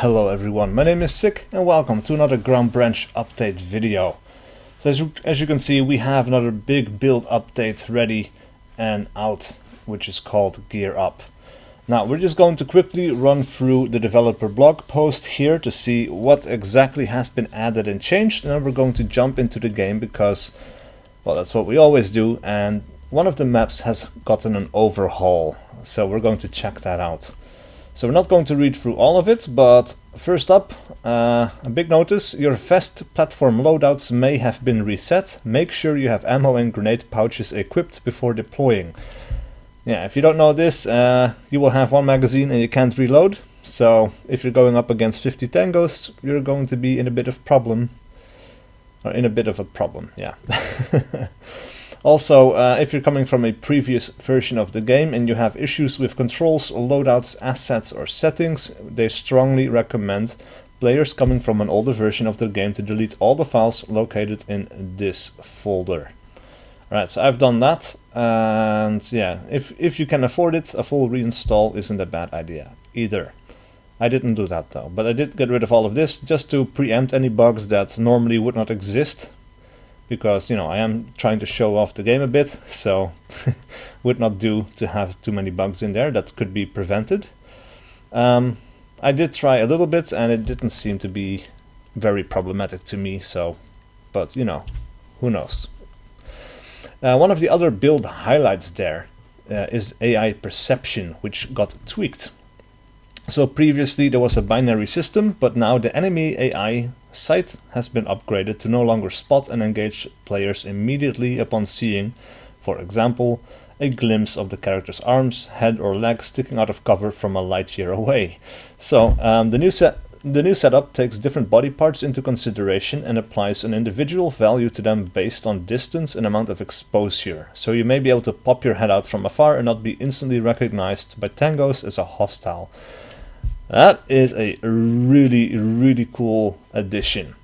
Hello everyone, my name is Sick and welcome to another Ground Branch update video. So as you can see, we have another big build update ready and out, which is called Gear Up. Now we're just going to quickly run through the developer blog post here to see what exactly has been added and changed, and then we're going to jump into the game because, well, that's what we always do, and one of the maps has gotten an overhaul, so we're going to check that out. So we're not going to read through all of it, but first up, a big notice: your vest platform loadouts may have been reset. Make sure you have ammo and grenade pouches equipped before deploying. Yeah, if you don't know this, you will have one magazine and you can't reload. So if you're going up against 50 tangos, you're going to be in a bit of problem. Or in a bit of a problem, yeah. Also, if you're coming from a previous version of the game and you have issues with controls, loadouts, assets or settings, they strongly recommend players coming from an older version of the game to delete all the files located in this folder. Alright, so I've done that, and yeah, if you can afford it, a full reinstall isn't a bad idea either. I didn't do that though, but I did get rid of all of this just to preempt any bugs that normally would not exist. Because, you know, I am trying to show off the game a bit, so would not do to have too many bugs in there that could be prevented. I did try a little bit and it didn't seem to be very problematic to me, so, but you know, who knows. One of the other build highlights there is AI perception, which got tweaked. So previously there was a binary system, but now the enemy AI sight has been upgraded to no longer spot and engage players immediately upon seeing, for example, a glimpse of the character's arms, head or leg sticking out of cover from a light year away. So the new setup takes different body parts into consideration and applies an individual value to them based on distance and amount of exposure. So you may be able to pop your head out from afar and not be instantly recognized by tangos as a hostile. That is a really cool addition.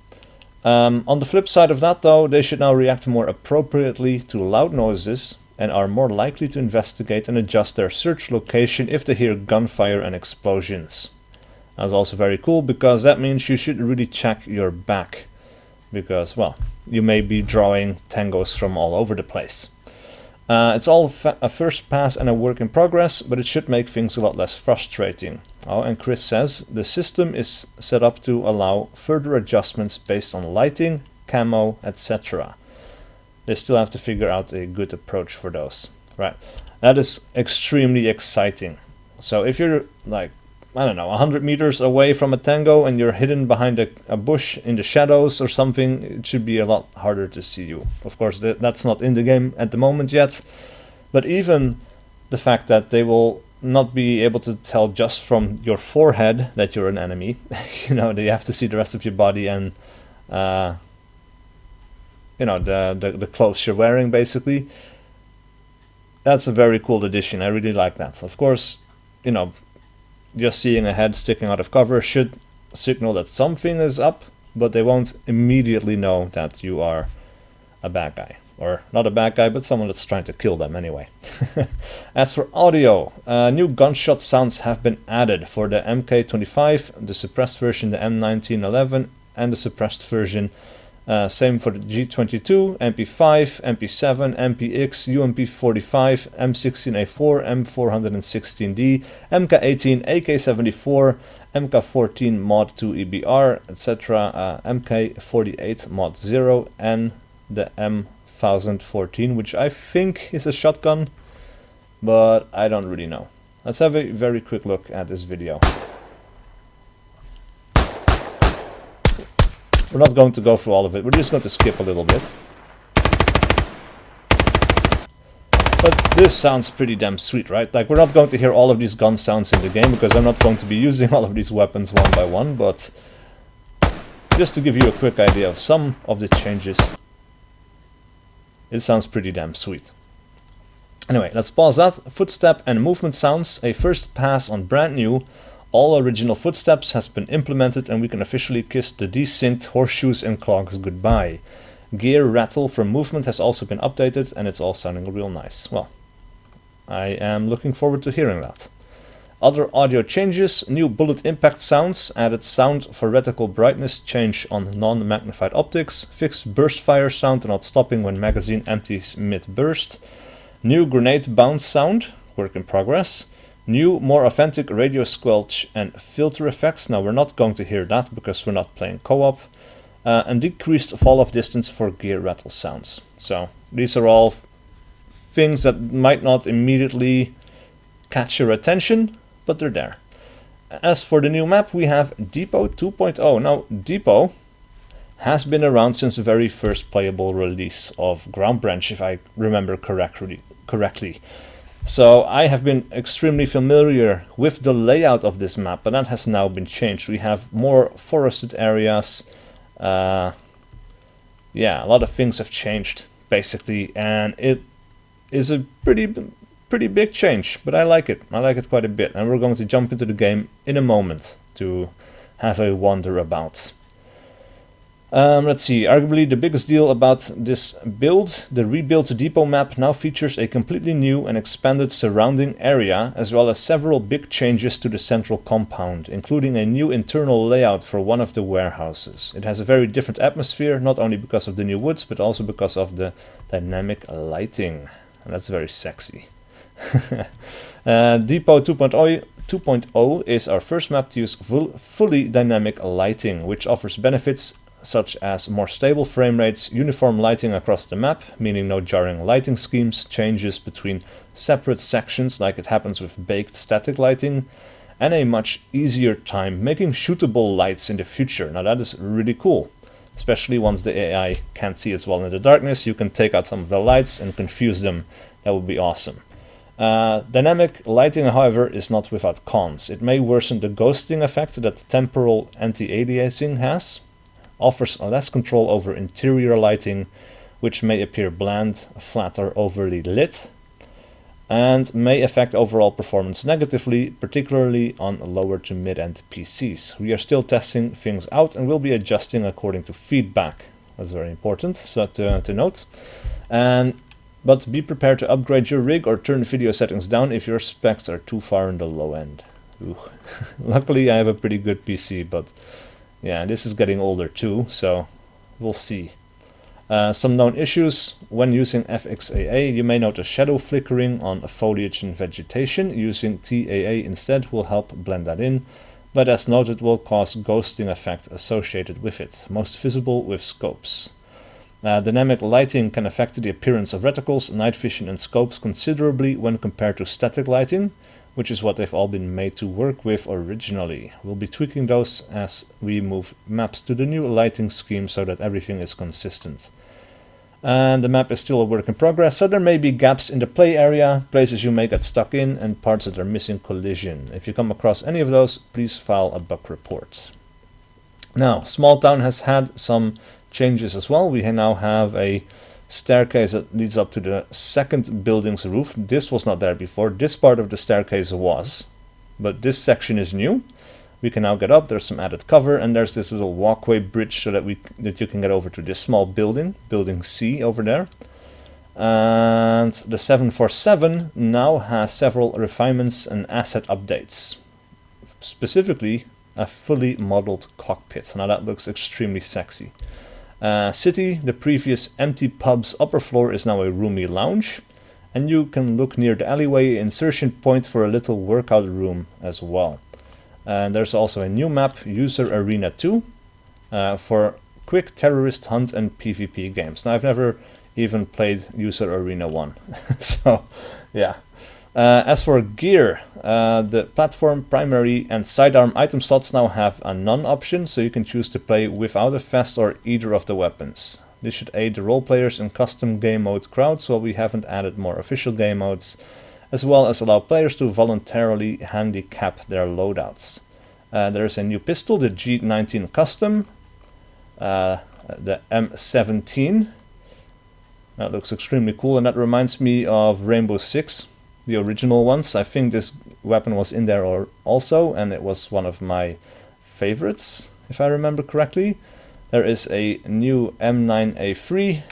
On the flip side of that though, they should now react more appropriately to loud noises and are more likely to investigate and adjust their search location if they hear gunfire and explosions. That's also very cool because that means you should really check your back because, well, you may be drawing tangos from all over the place. It's all a first pass and a work in progress, but it should make things a lot less frustrating. Oh, and Chris says the system is set up to allow further adjustments based on lighting, camo, etc. They still have to figure out a good approach for those. Right, that is extremely exciting. So if you're like, I don't know, 100 meters away from a tango and you're hidden behind a bush in the shadows or something, it should be a lot harder to see you. Of course, that's not in the game at the moment yet, but even the fact that they will not be able to tell just from your forehead that you're an enemy, you know, they have to see the rest of your body and, you know, the clothes you're wearing, basically. That's a very cool addition. I really like that. Of course, you know, just seeing a head sticking out of cover should signal that something is up, but they won't immediately know that you are a bad guy. Or not a bad guy, but someone that's trying to kill them anyway. As for audio, new gunshot sounds have been added for the MK25, the suppressed version, the M1911, and the suppressed version. Same for the G22, MP5, MP7, MPX, UMP45, M16A4, M416D, MK18, AK74, MK14 Mod 2 EBR, etc., MK48 Mod 0, and the M1014, which I think is a shotgun, but I don't really know. Let's have a very quick look at this video. We're not going to go through all of it, we're just going to skip a little bit. But this sounds pretty damn sweet, right? Like, we're not going to hear all of these gun sounds in the game because I'm not going to be using all of these weapons one by one, but just to give you a quick idea of some of the changes, it sounds pretty damn sweet. Anyway, let's pause that. Footstep and movement sounds, a first pass on brand new. All original footsteps has been implemented and we can officially kiss the desynced horseshoes and clogs goodbye. Gear rattle from movement has also been updated and it's all sounding real nice. Well, I am looking forward to hearing that. Other audio changes: new bullet impact sounds, added sound for reticle brightness change on non-magnified optics, fixed burst fire sound not stopping when magazine empties mid-burst, new grenade bounce sound, work in progress, new more authentic radio squelch and filter effects. Now we're not going to hear that because we're not playing co-op, and decreased fall off distance for gear rattle sounds. So these are all things that might not immediately catch your attention, but they're there. As for the new map, we have Depot 2.0. Now, Depot has been around since the very first playable release of Ground Branch, if I remember correctly. So I have been extremely familiar with the layout of this map, but that has now been changed. We have more forested areas. Yeah, a lot of things have changed, basically, and it is a pretty big change, but I like it. I like it quite a bit, and we're going to jump into the game in a moment to have a wander about. Let's see, arguably the biggest deal about this build, the rebuilt Depot map now features a completely new and expanded surrounding area, as well as several big changes to the central compound, including a new internal layout for one of the warehouses. It has a very different atmosphere, not only because of the new woods, but also because of the dynamic lighting, and that's very sexy. Depot 2.0 is our first map to use fully dynamic lighting, which offers benefits such as more stable frame rates, uniform lighting across the map, meaning no jarring lighting schemes, changes between separate sections like it happens with baked static lighting, and a much easier time making shootable lights in the future. Now that is really cool, especially once the AI can't see as well in the darkness. You can take out some of the lights and confuse them. That would be awesome. Dynamic lighting, however, is not without cons. It may worsen the ghosting effect that temporal anti-aliasing has, offers less control over interior lighting, which may appear bland, flat, or overly lit, and may affect overall performance negatively, particularly on lower to mid-end PCs. We are still testing things out and will be adjusting according to feedback. That's very important to note. But be prepared to upgrade your rig or turn video settings down if your specs are too far in the low end. Luckily I have a pretty good PC, but yeah, this is getting older too, so we'll see. Some known issues: when using FXAA, you may notice shadow flickering on foliage and vegetation. Using TAA instead will help blend that in, but as noted will cause ghosting effect associated with it, most visible with scopes. Dynamic lighting can affect the appearance of reticles, night vision and scopes considerably when compared to static lighting, which is what they've all been made to work with originally. We'll be tweaking those as we move maps to the new lighting scheme so that everything is consistent. And the map is still a work in progress, so there may be gaps in the play area, places you may get stuck in, and parts that are missing collision. If you come across any of those, please file a bug report. Now, Small Town has had some changes as well. We now have a staircase that leads up to the second building's roof. This was not there before. This part of the staircase was, but this section is new. We can now get up. There's some added cover, and there's this little walkway bridge so that you can get over to this small building, building C over there. And the 747 now has several refinements and asset updates, specifically a fully modeled cockpit. Now that looks extremely sexy. City, the previous empty pub's upper floor is now a roomy lounge, and you can look near the alleyway insertion point for a little workout room as well. And there's also a new map, User Arena 2, for quick terrorist hunt and PvP games. Now I've never even played User Arena 1, so yeah. As for gear, the platform, primary and sidearm item slots now have a none option, so you can choose to play without a vest or either of the weapons. This should aid the role players in custom game mode crowds, while we haven't added more official game modes, as well as allow players to voluntarily handicap their loadouts. There is a new pistol, the G19 Custom, the M17. That looks extremely cool, and that reminds me of Rainbow Six, the original ones. I think this weapon was in there also, and it was one of my favorites, if I remember correctly. There is a new M9A3,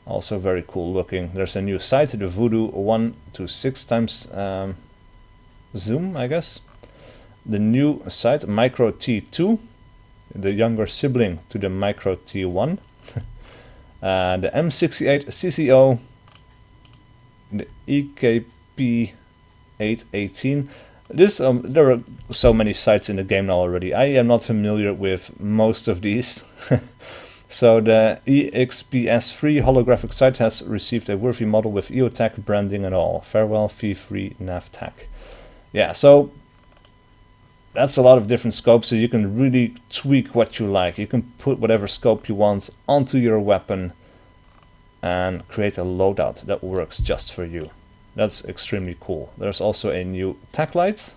also very cool looking. There's a new sight, the Voodoo 1 to 6 times zoom, I guess. The new sight, Micro T2, the younger sibling to the Micro T1. The M68 CCO, the EKP 818. There are so many sights in the game now already. I am not familiar with most of these. So the EXPS3 holographic sight has received a worthy model with EOTech branding and all. Farewell fee-free NavTech. Yeah, so that's a lot of different scopes, so you can really tweak what you like. You can put whatever scope you want onto your weapon and create a loadout that works just for you. That's extremely cool. There's also a new tack light.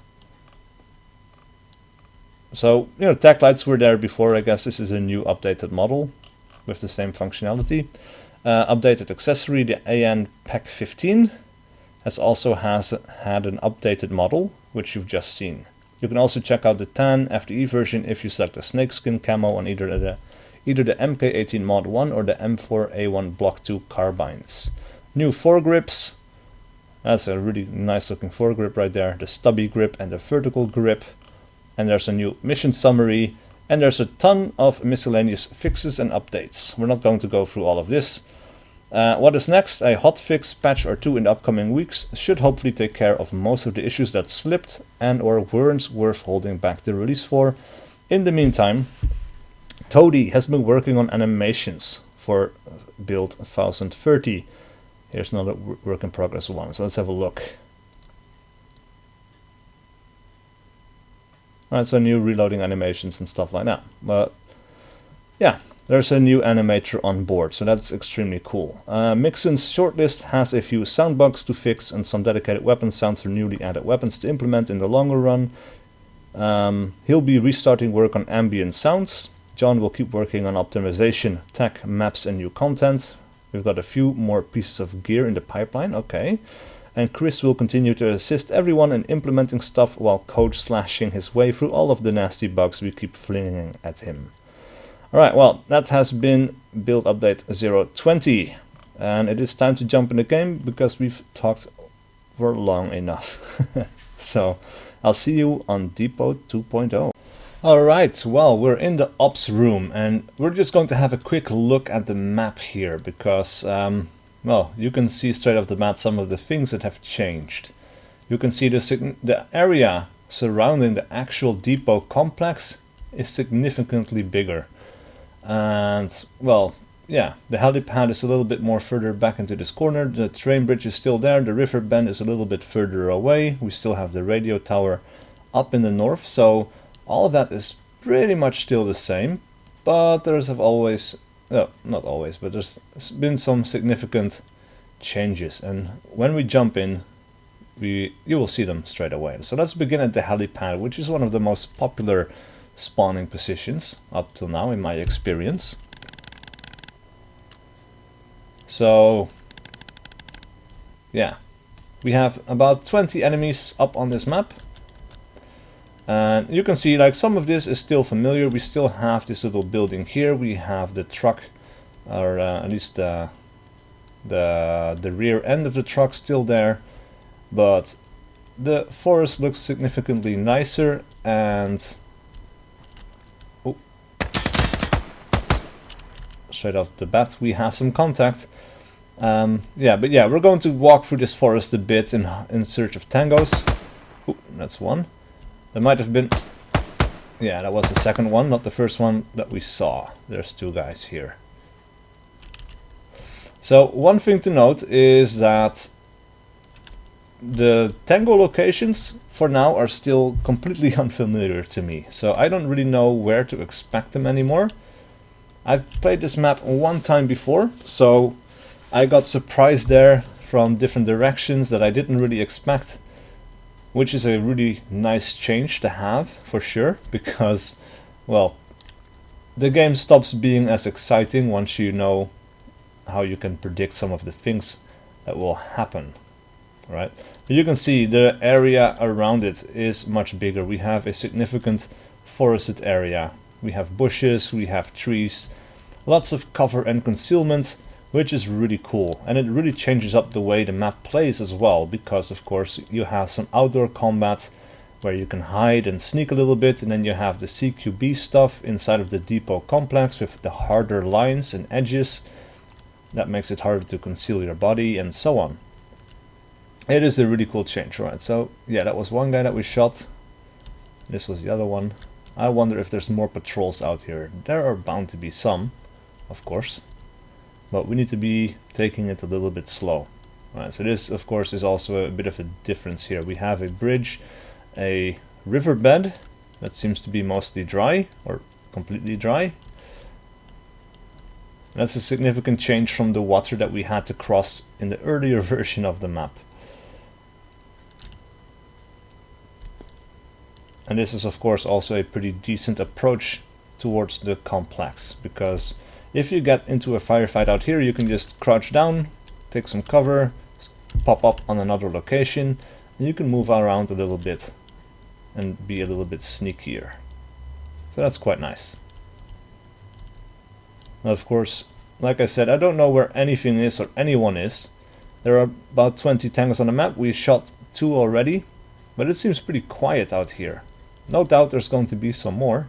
So, you know, tack lights were there before. I guess this is a new updated model with the same functionality. Updated accessory, the AN Pack 15 also had an updated model, which you've just seen. You can also check out the tan FDE version if you select a snakeskin camo on either the MK18 Mod 1 or the M4A1 Block 2 carbines. New foregrips. That's a really nice looking foregrip right there. The stubby grip and the vertical grip. And there's a new mission summary. And there's a ton of miscellaneous fixes and updates. We're not going to go through all of this. What is next? A hotfix patch or two in the upcoming weeks should hopefully take care of most of the issues that slipped and or weren't worth holding back the release for. In the meantime, Toady has been working on animations for build 1030. Here's another work in progress one, so let's have a look. Alright, so new reloading animations and stuff like that. But yeah, there's a new animator on board, so that's extremely cool. Mixon's shortlist has a few sound bugs to fix and some dedicated weapon sounds for newly added weapons to implement in the longer run. He'll be restarting work on ambient sounds. John will keep working on optimization, tech, maps and new content. We've got a few more pieces of gear in the pipeline, okay. And Chris will continue to assist everyone in implementing stuff while code slashing his way through all of the nasty bugs we keep flinging at him. Alright, well, that has been build update 020. And it is time to jump in the game because we've talked for long enough. So, I'll see you on Depot 2.0. Alright, well, we're in the ops room and we're just going to have a quick look at the map here because, well, you can see straight off the map some of the things that have changed. You can see the area surrounding the actual depot complex is significantly bigger. And, well, yeah, the helipad is a little bit more further back into this corner. The train bridge is still there. The river bend is a little bit further away. We still have the radio tower up in the north, so all of that is pretty much still the same, but there's always, no, not always, but there's been some significant changes, and when we jump in, you will see them straight away. So let's begin at the helipad, which is one of the most popular spawning positions up till now in my experience. So, yeah, we have about 20 enemies up on this map. And you can see like some of this is still familiar. We still have this little building here. We have the truck, or at least the rear end of the truck still there. But the forest looks significantly nicer and straight off the bat we have some contact. Yeah, but yeah, we're going to walk through this forest a bit in search of tangos. Ooh, that's one. There might have been, yeah, that was the second one, not the first one that we saw. There's two guys here. So one thing to note is that the tango locations for now are still completely unfamiliar to me. So I don't really know where to expect them anymore. I've played this map one time before, so I got surprised there from different directions that I didn't really expect. Which is a really nice change to have, for sure, because, well, the game stops being as exciting once you know how you can predict some of the things that will happen, right? But you can see the area around it is much bigger. We have a significant forested area. We have bushes, we have trees, lots of cover and concealment. which is really cool. And it really changes up the way the map plays as well, because of course you have some outdoor combat where you can hide and sneak a little bit, and then you have the CQB stuff inside of the depot complex with the harder lines and edges. That makes it harder to conceal your body and so on. It is a really cool change, right? So yeah, that was one guy that we shot. This was the other one. I wonder if there's more patrols out here. There are bound to be some, of course. But we need to be taking it a little bit slow. Right, so this, of course, is also a bit of a difference here. We have a bridge, a riverbed that seems to be mostly dry or completely dry. That's a significant change from the water that we had to cross in the earlier version of the map. And this is of course also a pretty decent approach towards the complex, because if you get into a firefight out here, you can just crouch down, take some cover, pop up on another location, and you can move around a little bit and be a little bit sneakier. So that's quite nice. Now, of course, like I said, I don't know where anything is or anyone is. There are about 20 tanks on the map. We shot 2 already, but it seems pretty quiet out here. No doubt there's going to be some more,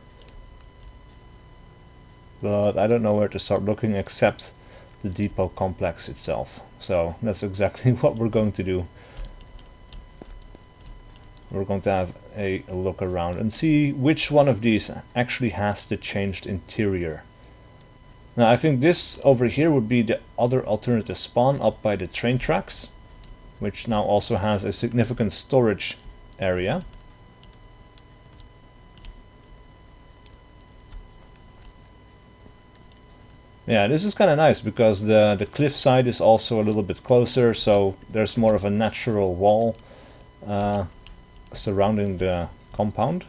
but I don't know where to start looking except the depot complex itself. So that's exactly what we're going to do. We're going to have a look around and see which one of these actually has the changed interior. Now I think this over here would be the other alternative spawn up by the train tracks, which now also has a significant storage area. Yeah, this is kind of nice because the cliff side is also a little bit closer, so there's more of a natural wall surrounding the compound.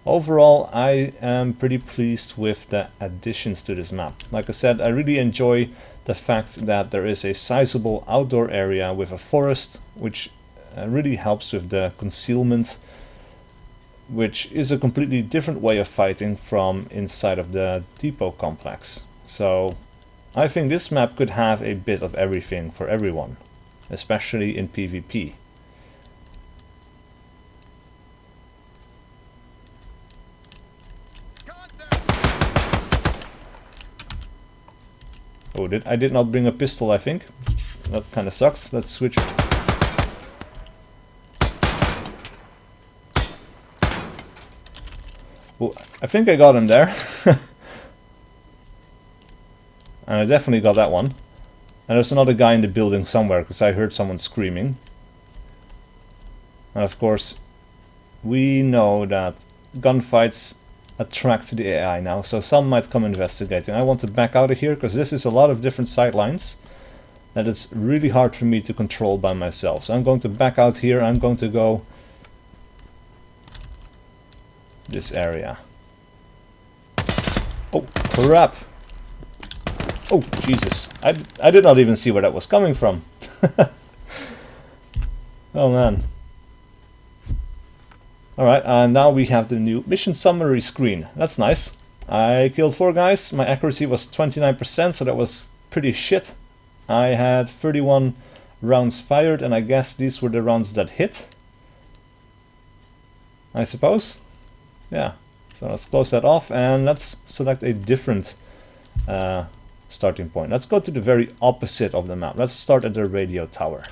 Overall, I am pretty pleased with the additions to this map. Like I said, I really enjoy the fact that there is a sizable outdoor area with a forest, which really helps with the concealment, which is a completely different way of fighting from inside of the depot complex. So I think this map could have a bit of everything for everyone, especially in PvP. Oh, I did not bring a pistol, I think. That kind of sucks. Let's switch. Oh, I think I got him there. And I definitely got that one. And there's another guy in the building somewhere, because I heard someone screaming. And of course, we know that gunfights attract the AI now, so some might come investigating. I want to back out of here, because this is a lot of different sightlines that it's really hard for me to control by myself. So I'm going to back out here. I'm going to go this area. Oh, crap! Oh, Jesus. I did not even see where that was coming from. Oh, man. Alright, and now we have the new mission summary screen. That's nice. I killed 4 guys. My accuracy was 29%, so that was pretty shit. I had 31 rounds fired, and I guess these were the rounds that hit, I suppose. Yeah, so let's close that off, and let's select a different starting point. Let's go to the very opposite of the map. Let's start at the radio tower.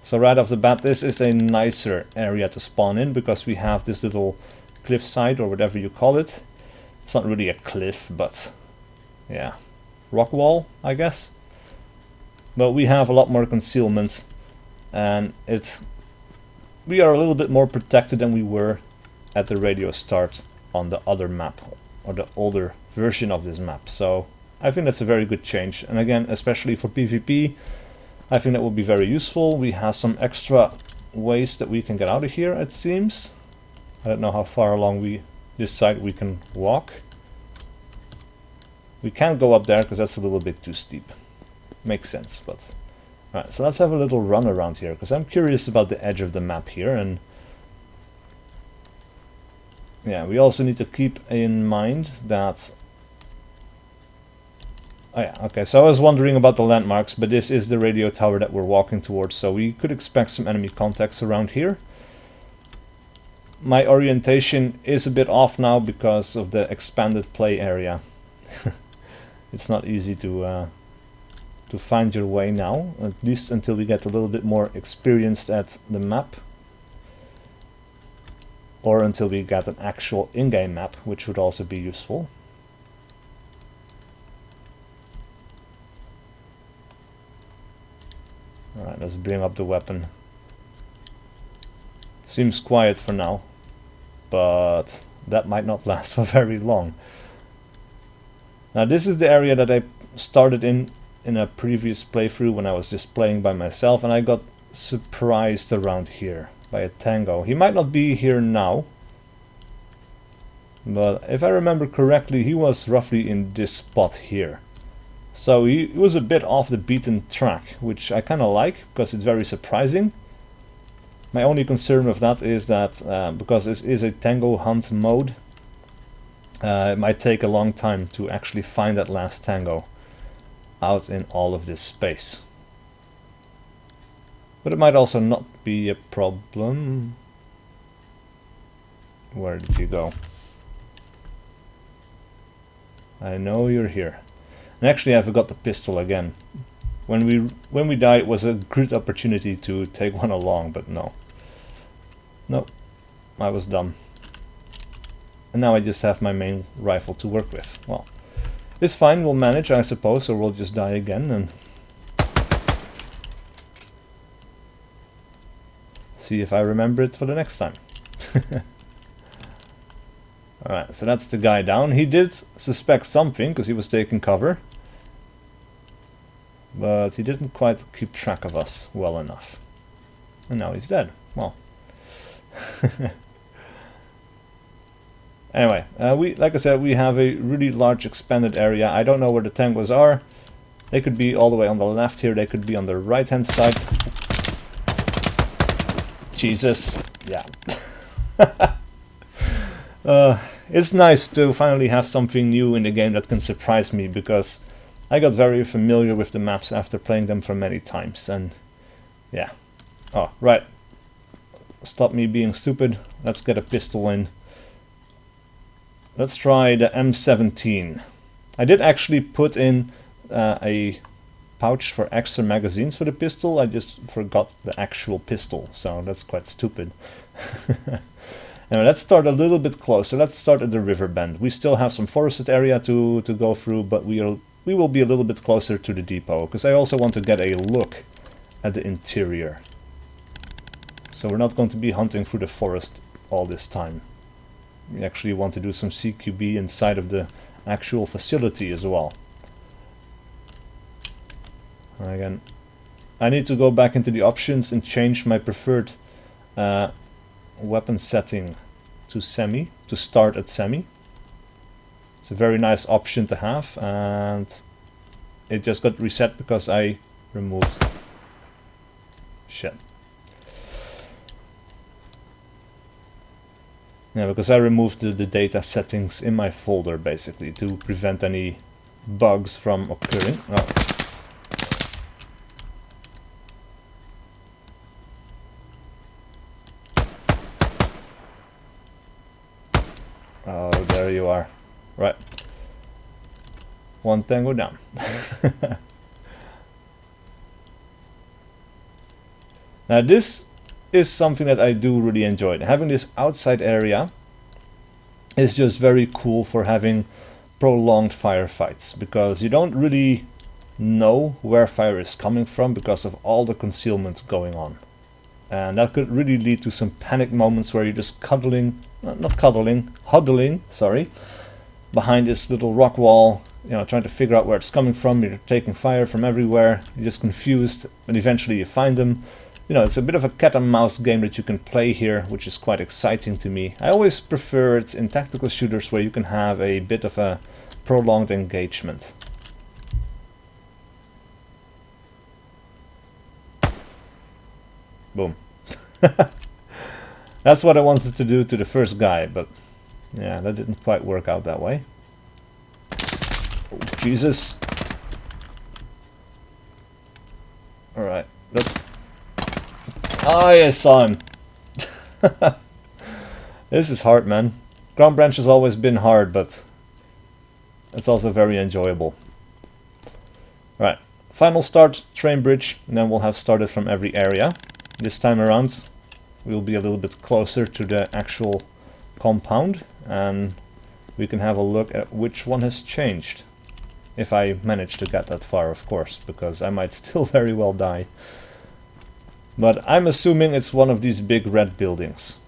So right off the bat, this is a nicer area to spawn in, because we have this little cliff side, or whatever you call it. It's not really a cliff, but yeah, rock wall, I guess. But we have a lot more concealment, and we are a little bit more protected than we were at the radio start on the other map, or the older version of this map. So I think that's a very good change, and again, especially for PvP, I think that will be very useful. We have some extra ways that we can get out of here, it seems. I don't know how far along this side we can walk. We can't go up there because that's a little bit too steep. Makes sense, but... Alright, so let's have a little run around here, because I'm curious about the edge of the map here, and... Yeah, we also need to keep in mind that... Oh yeah, okay, so I was wondering about the landmarks, but this is the radio tower that we're walking towards, so we could expect some enemy contacts around here. My orientation is a bit off now because of the expanded play area. It's not easy to find your way now, at least until we get a little bit more experienced at the map. Or until we get an actual in-game map, which would also be useful. Alright, let's bring up the weapon. Seems quiet for now, but that might not last for very long. Now this is the area that I started in a previous playthrough when I was just playing by myself, and I got surprised around here by a tango. He might not be here now, but if I remember correctly, he was roughly in this spot here. So he was a bit off the beaten track, which I kind of like, because it's very surprising. My only concern with that is that, because this is a tango hunt mode, it might take a long time to actually find that last tango out in all of this space. But it might also not be a problem. Where did you go? I know you're here. And actually I forgot the pistol again. When we died, it was a great opportunity to take one along, but no. Nope. I was dumb. And now I just have my main rifle to work with. Well, it's fine, we'll manage, I suppose, or we'll just die again and see if I remember it for the next time. Alright, so that's the guy down. He did suspect something, because he was taking cover. But he didn't quite keep track of us well enough. And now he's dead. Well. Anyway, like I said, we have a really large expanded area. I don't know where the tangos are. They could be all the way on the left here. They could be on the right hand side. Jesus. Yeah. It's nice to finally have something new in the game that can surprise me, because I got very familiar with the maps after playing them for many times, and yeah. Oh, right. Stop me being stupid. Let's get a pistol in. Let's try the M17. I did actually put in a pouch for extra magazines for the pistol. I just forgot the actual pistol, so that's quite stupid. Anyway, let's start a little bit closer. Let's start at the river bend. We still have some forested area to go through, but we will be a little bit closer to the depot, because I also want to get a look at the interior. So we're not going to be hunting through the forest all this time. We actually want to do some CQB inside of the actual facility as well. Again, I need to go back into the options and change my preferred weapon setting to semi, to start at semi. It's a very nice option to have, and it just got reset because I removed shit. Yeah, because I removed the data settings in my folder, basically, to prevent any bugs from occurring. Oh, there you are. Right. One tango down. Now this is something that I do really enjoy. Having this outside area is just very cool for having prolonged firefights, because you don't really know where fire is coming from because of all the concealment going on. And that could really lead to some panic moments where you're just huddling, sorry, behind this little rock wall, you know, trying to figure out where it's coming from. You're taking fire from everywhere, you're just confused, and eventually you find them. You know, it's a bit of a cat and mouse game that you can play here, which is quite exciting to me. I always prefer it in tactical shooters where you can have a bit of a prolonged engagement. Boom. That's what I wanted to do to the first guy, but Yeah, that didn't quite work out that way. Oh, Jesus. Alright, look. Ah, I saw him. This is hard, man. Ground Branch has always been hard, but it's also very enjoyable. Right, final start, train bridge, and then we'll have started from every area. This time around, we'll be a little bit closer to the actual compound, and we can have a look at which one has changed. If I manage to get that far, of course, because I might still very well die. But I'm assuming it's one of these big red buildings.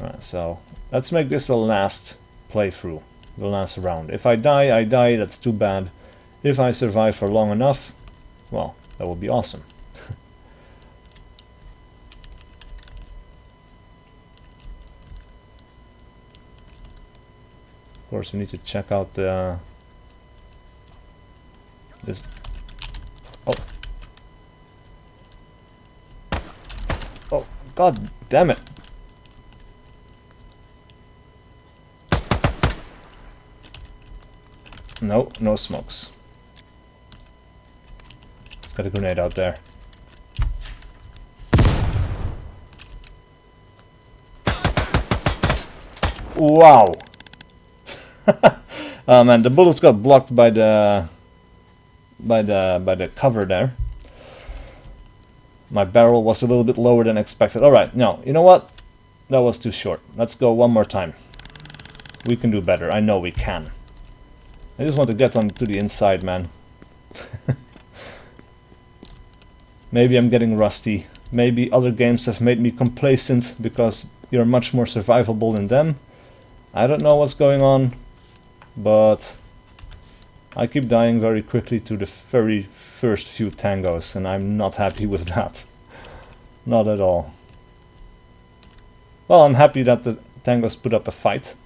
Alright, so let's make this the last playthrough, the last round. If I die, I die, that's too bad. If I survive for long enough, well, that would be awesome. Of course, we need to check out the... this... Oh. Oh, god damn it. No, no smokes. It's got a grenade out there. Wow. Oh man, the bullets got blocked by the cover there. My barrel was a little bit lower than expected. Alright, no, you know what? That was too short. Let's go one more time. We can do better. I know we can. I just want to get on to the inside, man. Maybe I'm getting rusty. Maybe other games have made me complacent because you're much more survivable in them. I don't know what's going on, but I keep dying very quickly to the very first few tangos, and I'm not happy with that. Not at all. Well, I'm happy that the tangos put up a fight,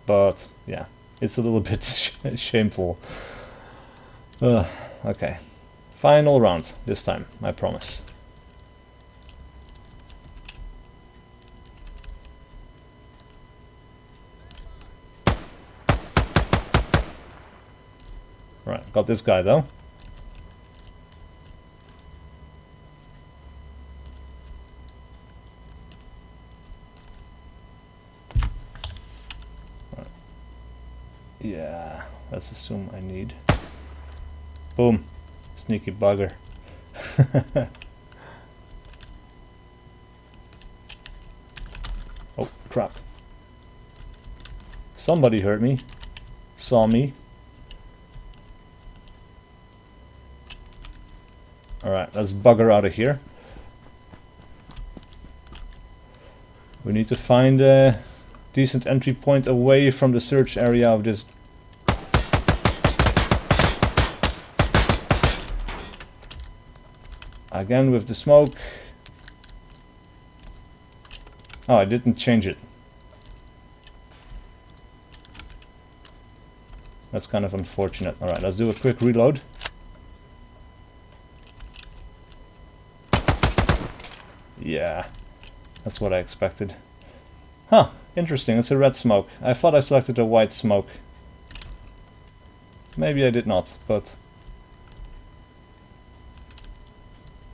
but yeah, it's a little bit shameful. Okay, final round this time, I promise. Right, got this guy though. Right. Yeah, let's assume I need. Boom, sneaky bugger. Oh crap. Somebody heard me, saw me. Alright, let's bugger out of here. We need to find a decent entry point away from the search area of this. Again with the smoke. Oh, I didn't change it. That's kind of unfortunate. Alright, let's do a quick reload. Yeah, that's what I expected. Huh, interesting, it's a red smoke. I thought I selected a white smoke. Maybe I did not, but...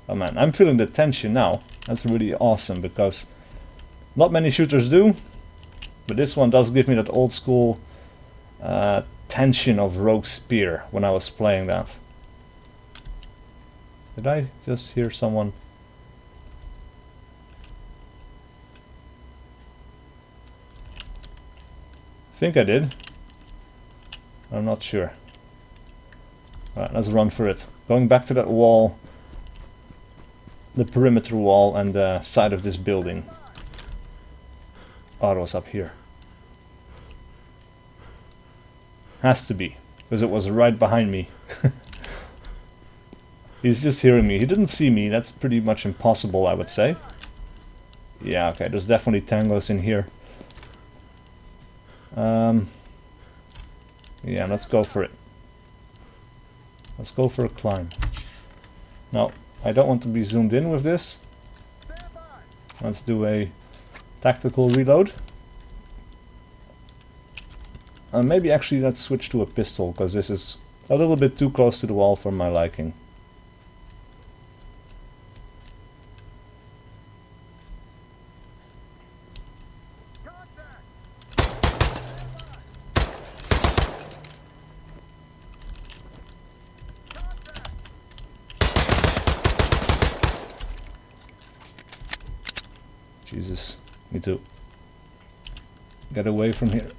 oh man, I'm feeling the tension now. That's really awesome, because not many shooters do, but this one does give me that old school tension of Rogue Spear when I was playing that. Did I just hear someone? I think I did. I'm not sure. Alright, let's run for it. Going back to that wall, the perimeter wall and the side of this building. Otto's up here. Has to be, because it was right behind me. He's just hearing me. He didn't see me. That's pretty much impossible, I would say. Yeah, okay, there's definitely tangos in here. Yeah, let's go for it. Let's go for a climb. No, I don't want to be zoomed in with this. Let's do a tactical reload. Maybe actually let's switch to a pistol, because this is a little bit too close to the wall for my liking. Jesus, need to get away from here.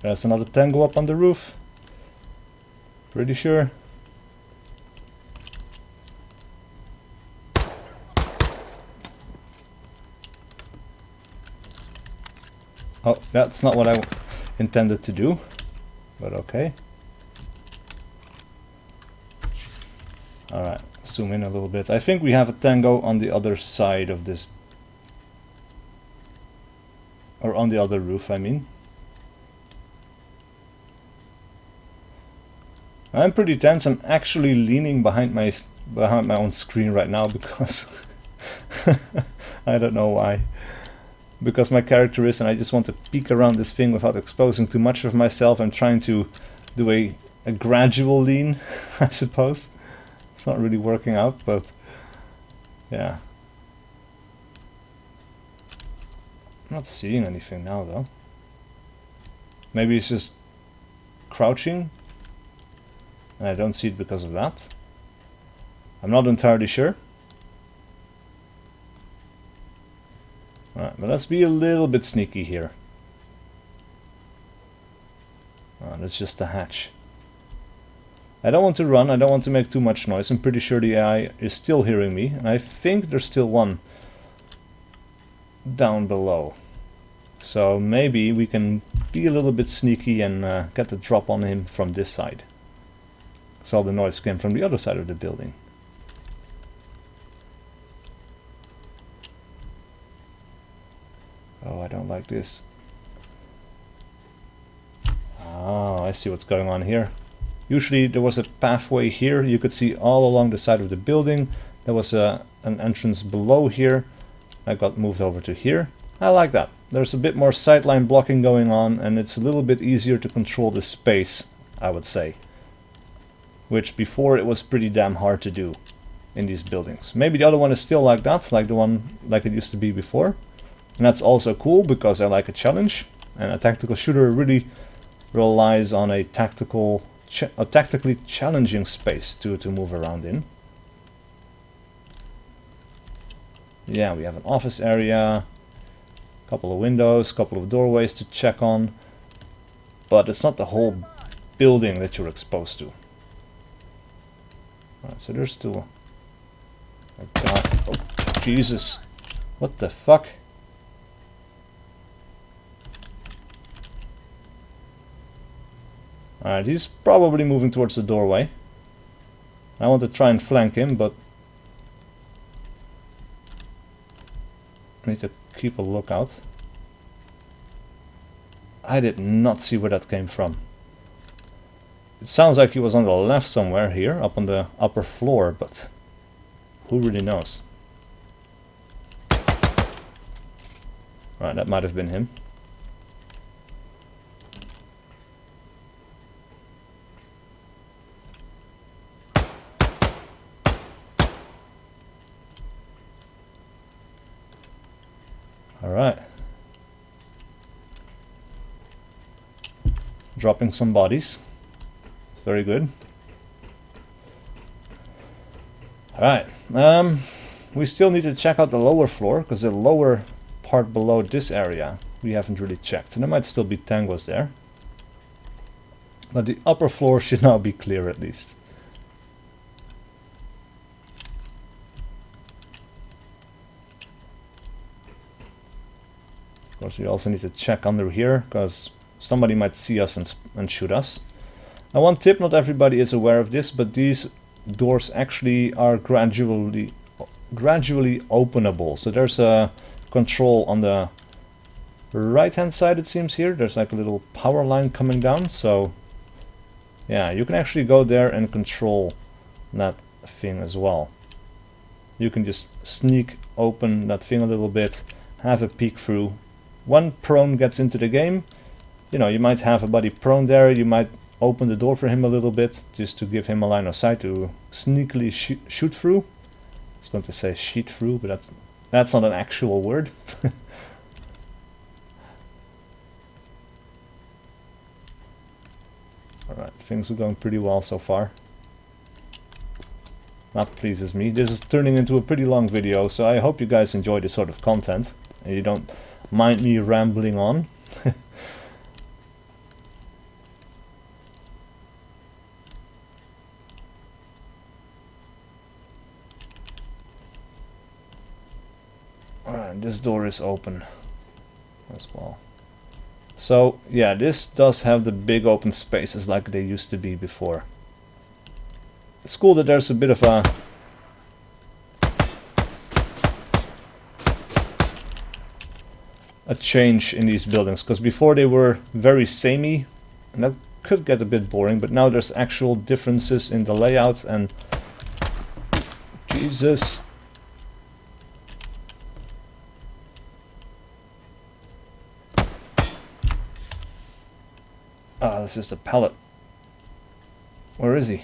There's another tango up on the roof. Pretty sure. Oh, that's not what I intended to do, but okay. Alright, zoom in a little bit. I think we have a tango on the other side of this, or on the other roof, I mean. I'm pretty tense. I'm actually leaning behind my own screen right now because I don't know why. Because my character is, and I just want to peek around this thing without exposing too much of myself. I'm trying to do a gradual lean, I suppose. It's not really working out, but yeah. I'm not seeing anything now though. Maybe it's just crouching and I don't see it because of that. I'm not entirely sure. Alright, but let's be a little bit sneaky here. That's just a hatch. I don't want to run, I don't want to make too much noise. I'm pretty sure the AI is still hearing me, and I think there's still one down below. So maybe we can be a little bit sneaky and get the drop on him from this side. So the noise came from the other side of the building. Oh, I don't like this. Oh, I see what's going on here. Usually there was a pathway here. You could see all along the side of the building. There was an entrance below here. I got moved over to here. I like that. There's a bit more sightline blocking going on, and it's a little bit easier to control the space, I would say. Which before it was pretty damn hard to do in these buildings. Maybe the other one is still like that, like the one like it used to be before. And that's also cool because I like a challenge, and a tactical shooter really relies on a tactically challenging space to move around in. Yeah, we have an office area, a couple of windows, a couple of doorways to check on, but it's not the whole building that you're exposed to. Alright, so there's still a guy. Oh, Jesus. What the fuck? Alright, he's probably moving towards the doorway. I want to try and flank him, but I need to keep a lookout. I did not see where that came from. It sounds like he was on the left somewhere here, up on the upper floor, but who really knows? Right, that might have been him. Alright. Dropping some bodies. Very good. Alright. We still need to check out the lower floor, because the lower part below this area we haven't really checked. And there might still be tangos there. But the upper floor should now be clear at least. Of course, we also need to check under here, because somebody might see us and shoot us. Now, one tip, not everybody is aware of this, but these doors actually are gradually openable. So there's a control on the right hand side, it seems here. There's like a little power line coming down. So yeah, you can actually go there and control that thing as well. You can just sneak open that thing a little bit, have a peek through. When prone gets into the game, you know, you might have a buddy prone there, you might open the door for him a little bit, just to give him a line of sight to sneakily shoot through. I was going to say sheet through, but that's not an actual word. Alright, things are going pretty well so far. That pleases me. This is turning into a pretty long video, so I hope you guys enjoy this sort of content and you don't mind me rambling on. Alright, this door is open as well. So yeah, this does have the big open spaces like they used to be before. It's cool that there's a bit of a change in these buildings, because before they were very samey and that could get a bit boring, but now there's actual differences in the layout. And Jesus, this is the pallet. Where is he?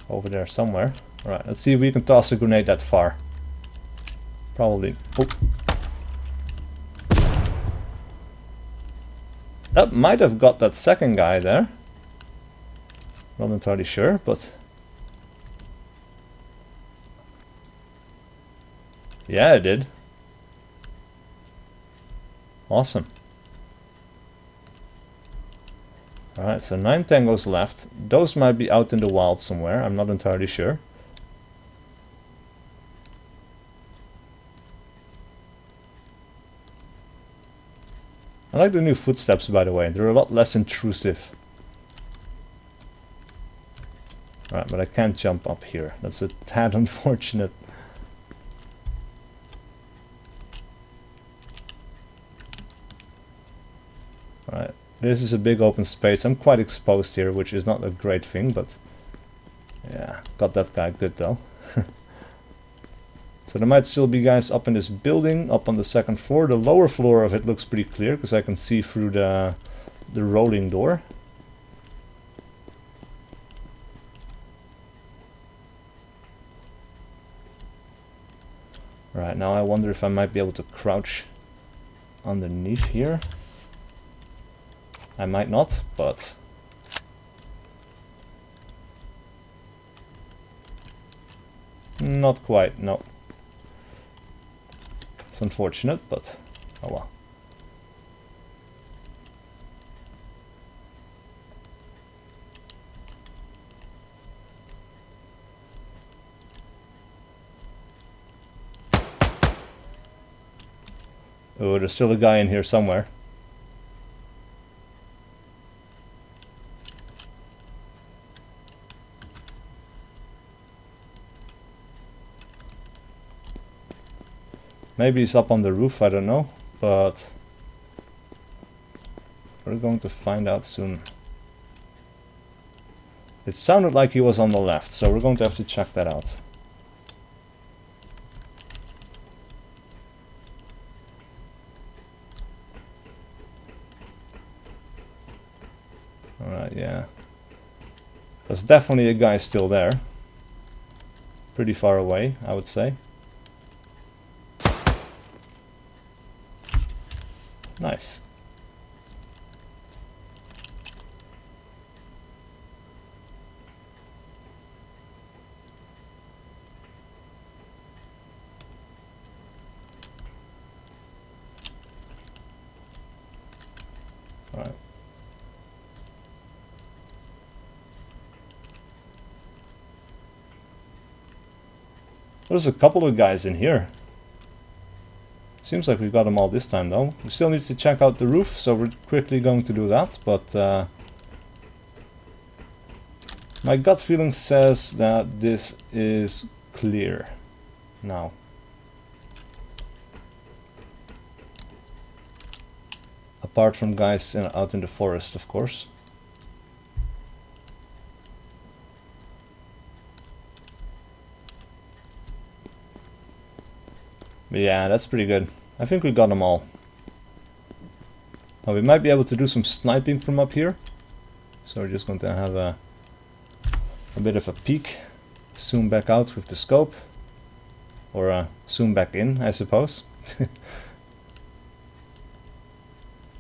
Over there somewhere. Alright, let's see if we can toss a grenade that far. Probably. Oh. That might have got that second guy there. Not entirely sure, but... yeah, it did. Awesome. Alright, so 9 tangos left. Those might be out in the wild somewhere, I'm not entirely sure. I like the new footsteps, by the way, they're a lot less intrusive. Alright, but I can't jump up here, that's a tad unfortunate. Alright, this is a big open space. I'm quite exposed here, which is not a great thing, but yeah, got that guy good though. So there might still be guys up in this building, up on the second floor. The lower floor of it looks pretty clear, because I can see through the rolling door. Right, now I wonder if I might be able to crouch underneath here. I might not, but... not quite, no. It's unfortunate, but oh well. Oh, there's still a guy in here somewhere. Maybe he's up on the roof, I don't know, but we're going to find out soon. It sounded like he was on the left, so we're going to have to check that out. Alright, yeah. There's definitely a guy still there. Pretty far away, I would say. Nice. All right. There's a couple of guys in here. Seems like we've got them all this time though. We still need to check out the roof, so we're quickly going to do that, but my gut feeling says that this is clear now. Apart from guys out in the forest, of course. But yeah, that's pretty good. I think we got them all. Now we might be able to do some sniping from up here. So we're just going to have a bit of a peek. Zoom back out with the scope. Or zoom back in, I suppose.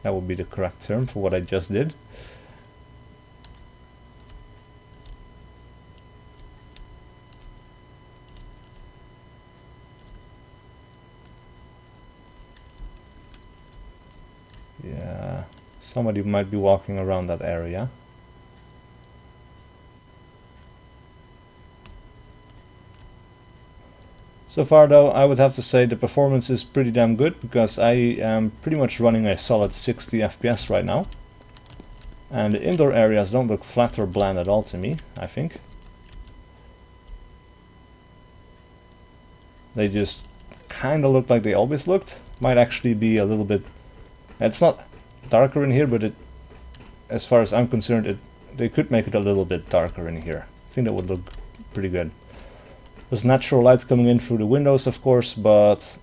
That would be the correct term for what I just did. Yeah, somebody might be walking around that area. So far though, I would have to say the performance is pretty damn good, because I am pretty much running a solid 60 FPS right now. And the indoor areas don't look flat or bland at all to me, I think. They just kind of look like they always looked. Might actually be a little bit... It's not darker in here, but it, as far as I'm concerned, they could make it a little bit darker in here. I think that would look pretty good. There's natural light coming in through the windows, of course, but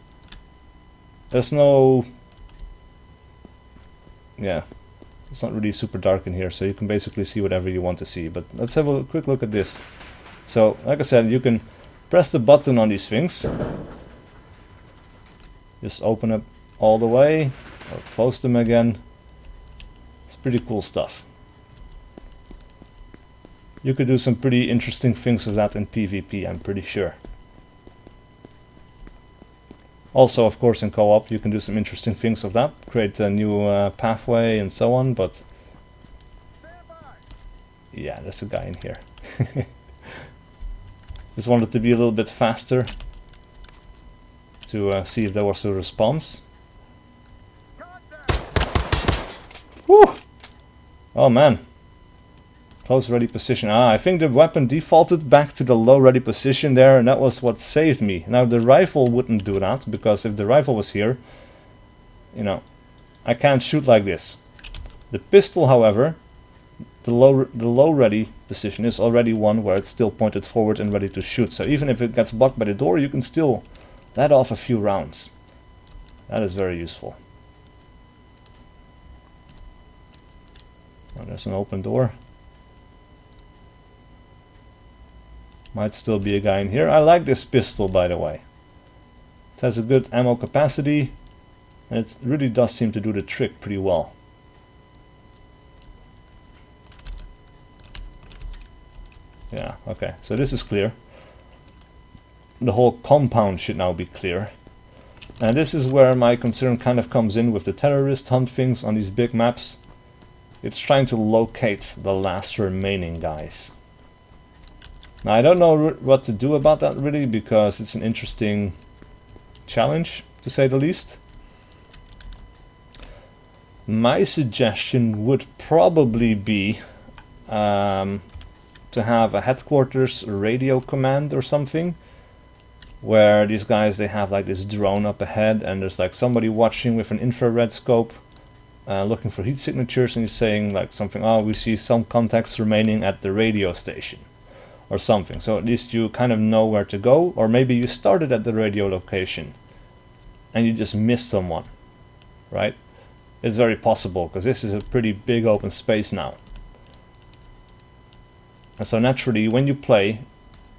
there's no... Yeah, it's not really super dark in here, so you can basically see whatever you want to see. But let's have a quick look at this. So, like I said, you can press the button on these things. Just open up all the way, or close them again. It's pretty cool stuff. You could do some pretty interesting things with that in PvP, I'm pretty sure. Also, of course, in co-op you can do some interesting things with that. Create a new pathway and so on, but... Yeah, there's a guy in here. Just wanted to be a little bit faster to see if there was a response. Woo! Oh man. Close ready position. I think the weapon defaulted back to the low ready position there, and that was what saved me. Now the rifle wouldn't do that, because if the rifle was here, you know, I can't shoot like this. The pistol, however, the low ready position is already one where it's still pointed forward and ready to shoot. So even if it gets blocked by the door, you can still let off a few rounds. That is very useful. Oh, there's an open door. Might still be a guy in here. I like this pistol, by the way. It has a good ammo capacity, and it really does seem to do the trick pretty well. Yeah, okay, so this is clear. The whole compound should now be clear. And this is where my concern kind of comes in with the terrorist hunt things on these big maps. It's trying to locate the last remaining guys. Now I don't know what to do about that really, because it's an interesting challenge, to say the least. My suggestion would probably be to have a headquarters radio command or something, where these guys, they have like this drone up ahead, and there's like somebody watching with an infrared scope looking for heat signatures, and he's saying like something, oh, we see some contacts remaining at the radio station or something. So at least you kind of know where to go. Or maybe you started at the radio location and you just missed someone, right? It's very possible, because this is a pretty big open space now. And so naturally, when you play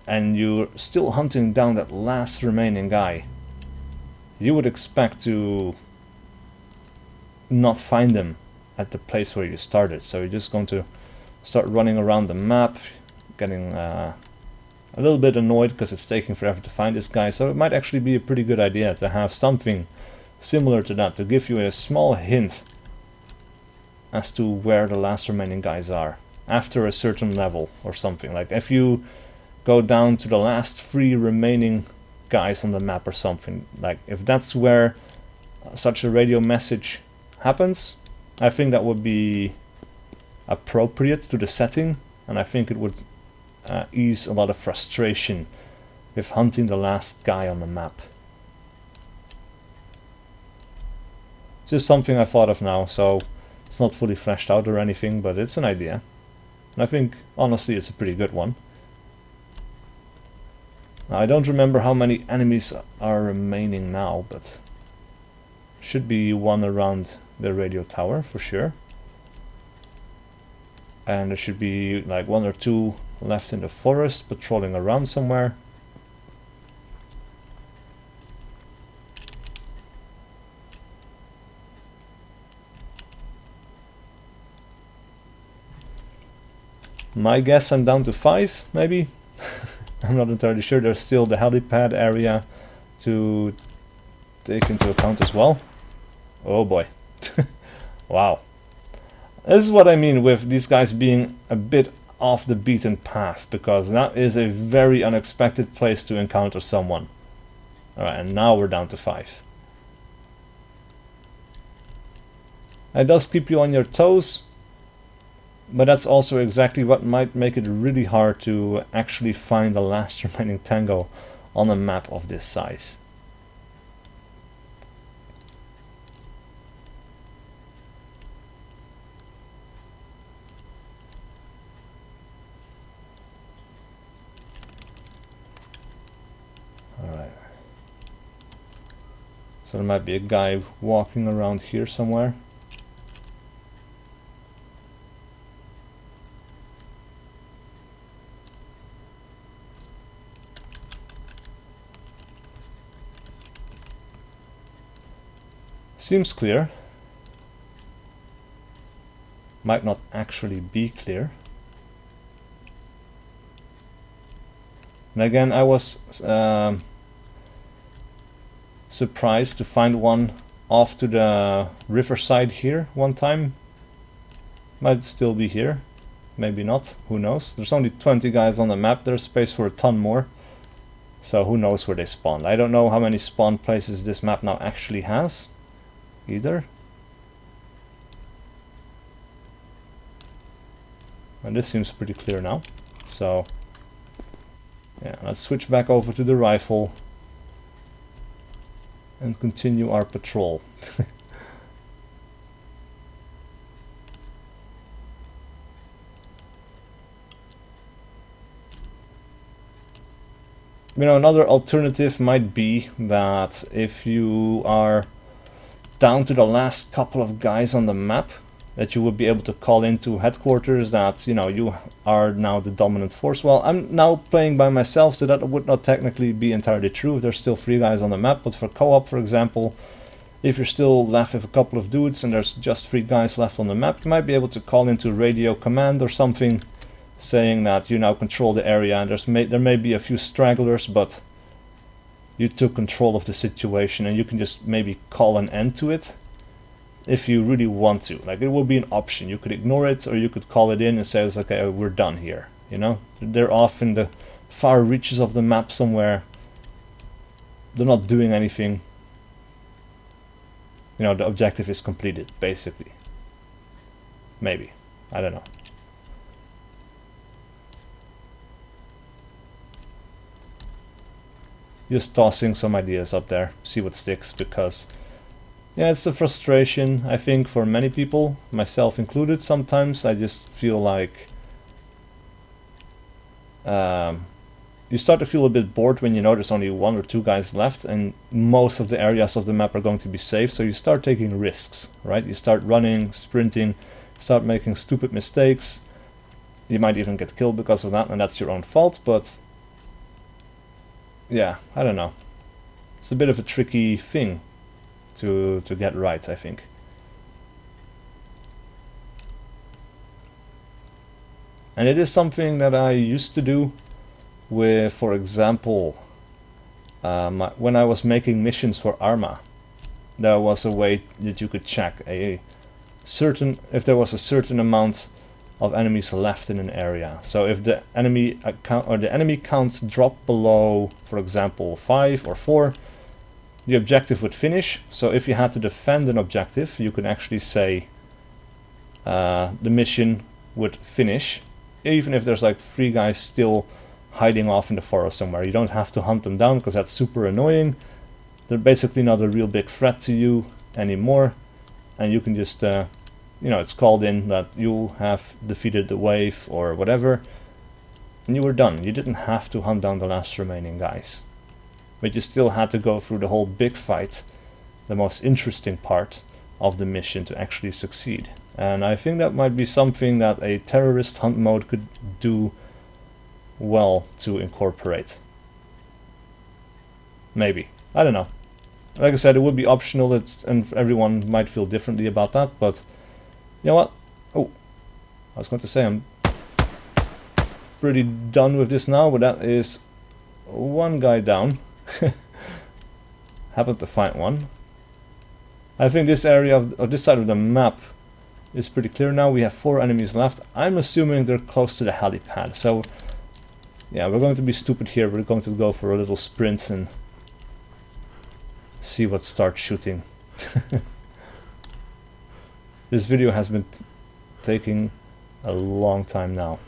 and you're still hunting down that last remaining guy, you would expect to not find them at the place where you started. So you're just going to start running around the map, getting a little bit annoyed because it's taking forever to find this guy. So it might actually be a pretty good idea to have something similar to that, to give you a small hint as to where the last remaining guys are after a certain level or something. Like if you go down to the last 3 remaining guys on the map or something, like if that's where such a radio message happens, I think that would be appropriate to the setting, and I think it would ease a lot of frustration with hunting the last guy on the map. just something I thought of now, so it's not fully fleshed out or anything, but it's an idea. And I think, honestly, it's a pretty good one. Now, I don't remember how many enemies are remaining now, but should be one around the radio tower for sure. And there should be like 1 or 2 left in the forest, patrolling around somewhere. My guess, I'm down to 5, maybe. I'm not entirely sure. There's still the helipad area to take into account as well. Oh boy. Wow. This is what I mean with these guys being a bit off the beaten path, because that is a very unexpected place to encounter someone. Alright, and now we're down to 5. It does keep you on your toes, but that's also exactly what might make it really hard to actually find the last remaining tango on a map of this size. Alright. So there might be a guy walking around here somewhere. Seems clear. Might not actually be clear. And again, I was surprised to find one off to the riverside here one time. Might still be here. Maybe not. Who knows? There's only 20 guys on the map. There's space for a ton more. So who knows where they spawned. I don't know how many spawn places this map now actually has either. And this seems pretty clear now. So yeah, let's switch back over to the rifle and continue our patrol. You know, another alternative might be that if you are down to the last couple of guys on the map, that you would be able to call into headquarters that, you know, you are now the dominant force. Well, I'm now playing by myself, so that would not technically be entirely true. There's still 3 guys on the map, but for co-op, for example, if you're still left with a couple of dudes and there's just 3 guys left on the map, you might be able to call into radio command or something, saying that you now control the area, and there may be a few stragglers, but you took control of the situation, and you can just maybe call an end to it if you really want to. Like, it will be an option. You could ignore it, or you could call it in and say, okay, we're done here. You know, they're off in the far reaches of the map somewhere. They're not doing anything. You know, the objective is completed, basically. Maybe. I don't know. Just tossing some ideas up there, see what sticks, because yeah, it's a frustration, I think, for many people, myself included. Sometimes I just feel like you start to feel a bit bored when you know there's only 1 or 2 guys left and most of the areas of the map are going to be safe, so you start taking risks, right? You start running, sprinting, start making stupid mistakes. You might even get killed because of that, and that's your own fault, but yeah, I don't know. It's a bit of a tricky thing to get right, I think. And it is something that I used to do with, for example, when I was making missions for Arma. There was a way that you could check if there was a certain amount of enemies left in an area. So if the enemy counts drop below, for example, 5 or 4, the objective would finish. So if you had to defend an objective, you could actually say the mission would finish, even if there's like 3 guys still hiding off in the forest somewhere. You don't have to hunt them down because that's super annoying. They're basically not a real big threat to you anymore. and you can just, you know, it's called in that you have defeated the wave or whatever, and you were done. You didn't have to hunt down the last remaining guys, but you still had to go through the whole big fight, the most interesting part of the mission, to actually succeed. And I think that might be something that a terrorist hunt mode could do well to incorporate. Maybe. I don't know. Like I said, it would be optional, and everyone might feel differently about that, but you know what? Oh, I was going to say I'm pretty done with this now, but that is one guy down. Happened to find one. I think this area of this side of the map is pretty clear now. We have 4 enemies left. I'm assuming they're close to the helipad, so yeah, we're going to be stupid here. We're going to go for a little sprint and see what starts shooting. This video has been taking a long time now.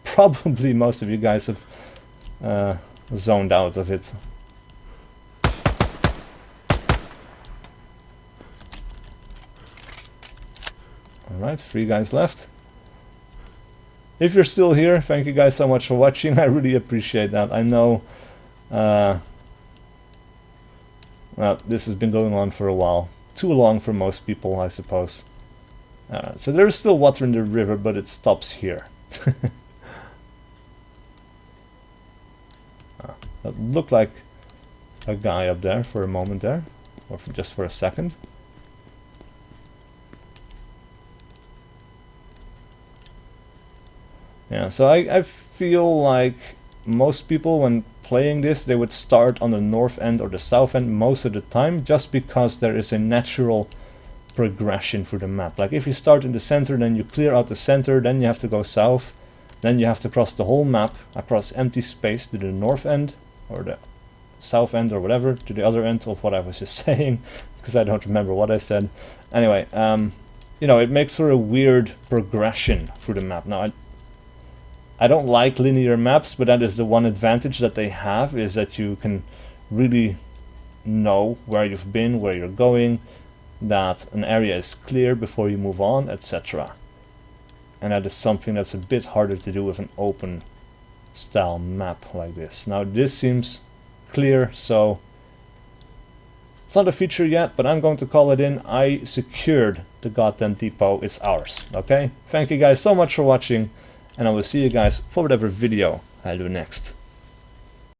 Probably most of you guys have zoned out of it. Alright, 3 guys left. If you're still here, thank you guys so much for watching. I really appreciate that. I know well, this has been going on for a while. Too long for most people, I suppose. So there is still water in the river, but it stops here. That looked like a guy up there for a moment there, or just for a second. Yeah, so I feel like most people, when playing this, they would start on the north end or the south end most of the time, just because there is a natural progression through the map. Like if you start in the center, then you clear out the center, then you have to go south, then you have to cross the whole map across empty space to the north end or the south end or whatever, to the other end of what I was just saying, because I don't remember what I said. Anyway, you know, it makes for a weird progression through the map. Now, I don't like linear maps, but that is the one advantage that they have, is that you can really know where you've been, where you're going, that an area is clear before you move on, etc. And that is something that's a bit harder to do with an open style map like this. Now this seems clear, so it's not a feature yet, but I'm going to call it in. I secured the goddamn depot. It's ours. Okay? Thank you guys so much for watching, and I will see you guys for whatever video I do next.